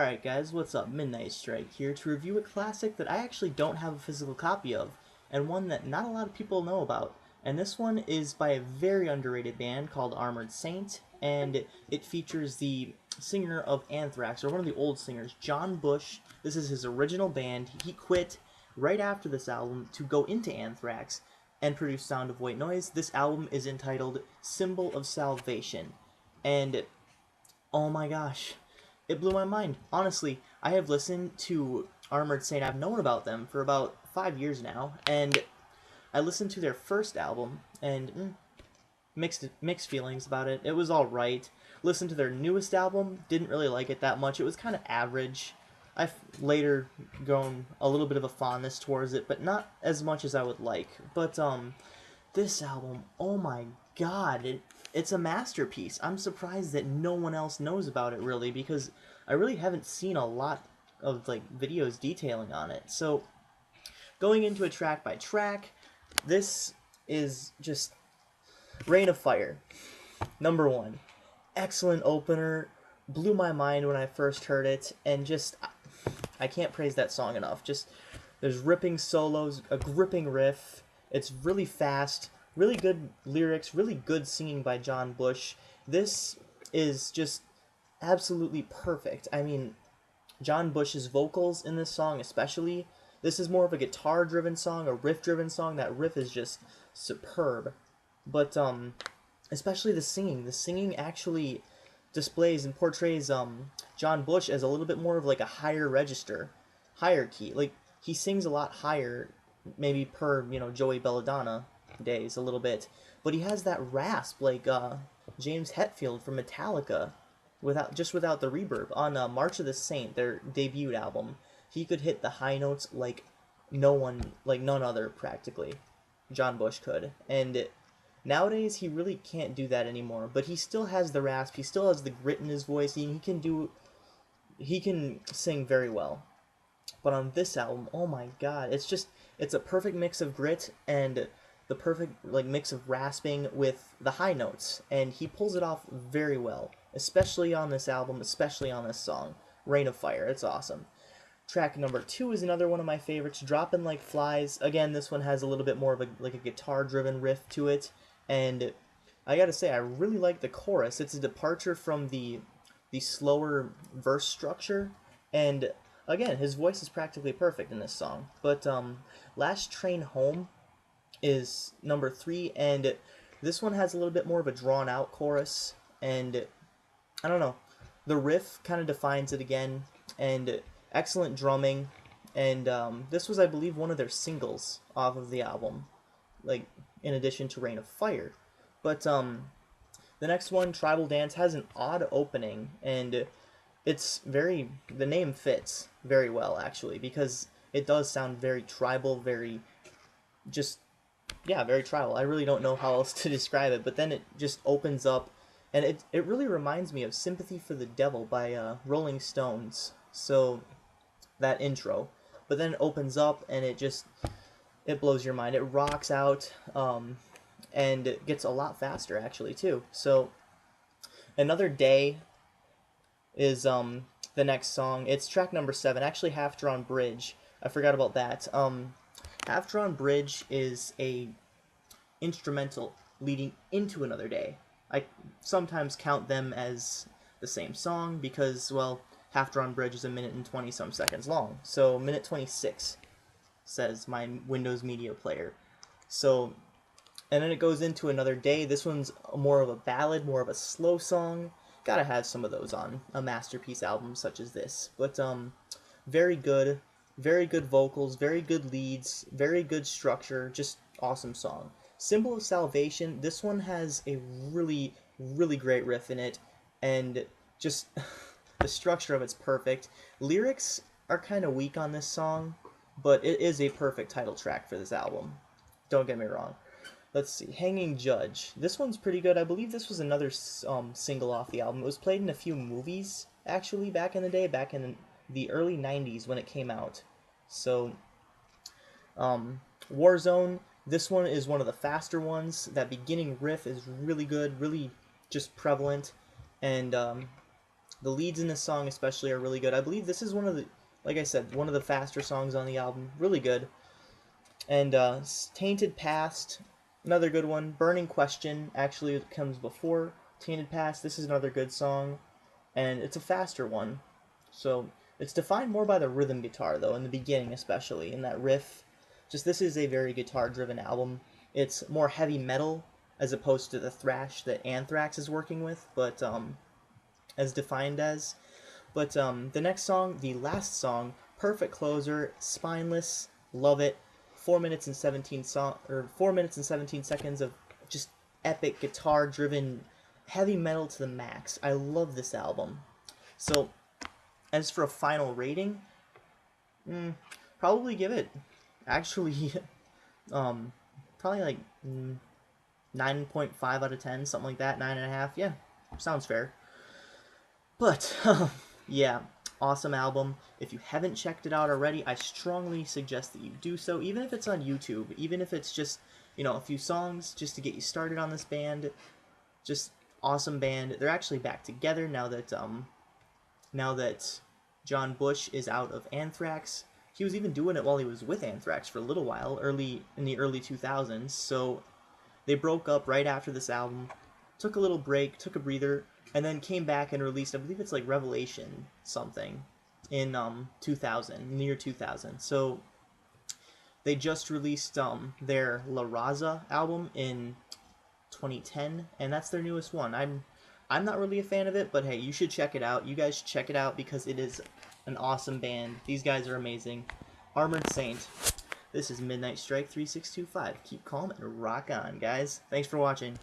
Alright guys, what's up? Midnight Strike here to review a classic that I actually don't have a physical copy of, and one that not a lot of people know about. And this one is by a very underrated band called Armored Saint, and it features the singer of Anthrax, or one of the old singers, John Bush. This is his original band. He quit right after this album to go into Anthrax and produce Sound of White Noise. This album is entitled Symbol of Salvation, and oh my gosh, it blew my mind. Honestly, I have listened to Armored Saint. I've known about them for about 5 years now, and I listened to their first album, and mixed feelings about it. It was all right. Listened to their newest album, didn't really like it that much. It was kind of average. I've later grown a little bit of a fondness towards it, but not as much as I would like. But this album, oh my god, it's a masterpiece. I'm surprised that no one else knows about it, really, because I really haven't seen a lot of videos detailing on it. So going into it track by track, this is just Rain of Fire. Number one, excellent opener, blew my mind when I first heard it, and just I can't praise that song enough. Just there's ripping solos, a gripping riff. It's really fast, really good lyrics, really good singing by John Bush. This is just absolutely perfect. I mean, John Bush's vocals in this song especially. This is more of a guitar-driven song, a riff-driven song. That riff is just superb. But especially the singing. The singing actually displays and portrays John Bush as a little bit more of like a higher register, higher key. Like, he sings a lot higher, maybe per, Joey Belladonna days a little bit. But he has that rasp like James Hetfield from Metallica, without the reverb. On March of the Saint, their debut album, he could hit the high notes like none other practically. John Bush could. And nowadays, he really can't do that anymore, but he still has the rasp, he still has the grit in his voice, and he can sing very well. But on this album, oh my god, it's a perfect mix of grit and the perfect mix of rasping with the high notes, and he pulls it off very well, especially on this album, especially on this song, Rain of Fire. It's awesome. Track number 2 is another one of my favorites, Droppin' Like Flies. Again, this one has a little bit more of a guitar-driven riff to it, and I gotta say, I really like the chorus. It's a departure from the slower verse structure, and again, his voice is practically perfect in this song. But Last Train Home is number 3, and this one has a little bit more of a drawn-out chorus, and I don't know, the riff kind of defines it again, and excellent drumming, and this was, I believe, one of their singles off of the album, in addition to Rain of Fire. But the next one, Tribal Dance, has an odd opening, and the name fits very well, actually, because it does sound very tribal, very tribal. I really don't know how else to describe it, but then it just opens up, and it really reminds me of Sympathy for the Devil by Rolling Stones, so that intro. But then it opens up, and it blows your mind. It rocks out, and it gets a lot faster, actually, too. So, Another Day is the next song. It's track number 7, actually Half Drawn Bridge. I forgot about that. Half Drawn Bridge is a instrumental leading into Another Day. I sometimes count them as the same song because, well, Half Drawn Bridge is 1 minute and 20-some seconds long. So, minute 26, says my Windows Media Player. So, and then it goes into Another Day. This one's more of a ballad, more of a slow song. Gotta have some of those on a masterpiece album such as this. But, very good vocals, very good leads, very good structure, just awesome song. Symbol of Salvation, this one has a really, really great riff in it, and just the structure of it's perfect. Lyrics are kind of weak on this song, but it is a perfect title track for this album. Don't get me wrong. Let's see, Hanging Judge. This one's pretty good. I believe this was another single off the album. It was played in a few movies, actually, back in the day, back in the early 90s when it came out. So, Warzone, this one is one of the faster ones. That beginning riff is really good, really just prevalent, and The leads in this song especially are really good. I believe this is one of the, like I said, one of the faster songs on the album. Really good. And Tainted Past, another good one. Burning Question actually comes before Tainted Past. This is another good song, and it's a faster one. So it's defined more by the rhythm guitar, though, in the beginning especially, in that riff. Just this is a very guitar-driven album. It's more heavy metal as opposed to the thrash that Anthrax is working with, but as defined as. But the next song, the last song, perfect closer, spineless, love it. 4 minutes and 17 seconds of just epic guitar-driven heavy metal to the max. I love this album. So, as for a final rating, probably give it actually um probably like 9.5 out of 10, something like that, 9.5. Yeah, sounds fair. But yeah, awesome album. If you haven't checked it out already, I strongly suggest that you do so, even if it's on YouTube, even if it's just, a few songs just to get you started on this band. Just awesome band. They're actually back together now that John Bush is out of Anthrax. He was even doing it while he was with Anthrax for a little while, in the early 2000s. So they broke up right after this album, took a little break, took a breather, and then came back and released, I believe it's like Revelation something, in 2000, in the year 2000. So they just released their La Raza album in 2010, and that's their newest one. I'm not really a fan of it, but hey, you should check it out. You guys should check it out because it is an awesome band. These guys are amazing. Armored Saint. This is Midnight Strike 3625. Keep calm and rock on, guys. Thanks for watching.